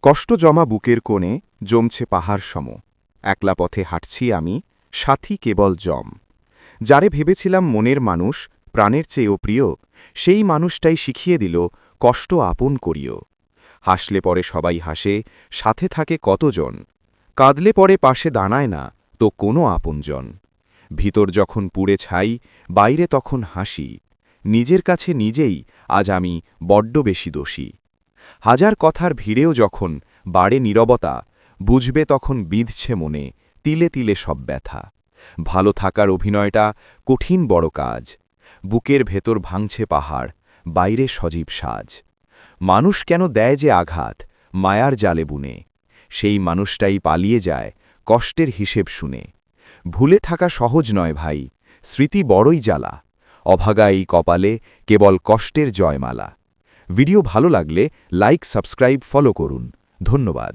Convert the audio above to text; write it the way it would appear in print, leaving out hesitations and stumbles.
কষ্ট জমা বুকের কোণে জমছে পাহাড় সম। একলা পথে হাঁটছি আমি, সাথী কেবল জম। যারে ভেবেছিলাম মনের মানুষ, প্রাণের চেয়েও প্রিয়, সেই মানুষটাই শিখিয়ে দিল কষ্ট আপন করিও। হাসলে পরে সবাই হাসে, সাথে থাকে কতজন, কাঁদলে পরে পাশে দাঁড়ায় না তো কোনো আপনজন। ভিতর যখন পুড়ে ছাই, বাইরে তখন হাসি, নিজের কাছে নিজেই আজ আমি বড্ড বেশি দোষী। হাজার কথার ভিড়েও যখন বাড়ে নীরবতা, বুঝবে তখন বিঁধছে মনে তিলে তিলে সব ব্যথা। ভালো থাকার অভিনয়টা কঠিন বড় কাজ, বুকের ভেতর ভাঙছে পাহাড়, বাইরে সজীব সাজ। মানুষ কেন দেয় যে আঘাত, মায়ার জালে বুনে, সেই মানুষটাই পালিয়ে যায় কষ্টের হিসেব শুনে। ভুলে থাকা সহজ নয় ভাই, স্মৃতি বড়ই জ্বালা, অভাগা এই কপালে কেবল কষ্টের জয়মালা। ভিডিও ভালো লাগলে লাইক, সাবস্ক্রাইব, ফলো করুন। ধন্যবাদ।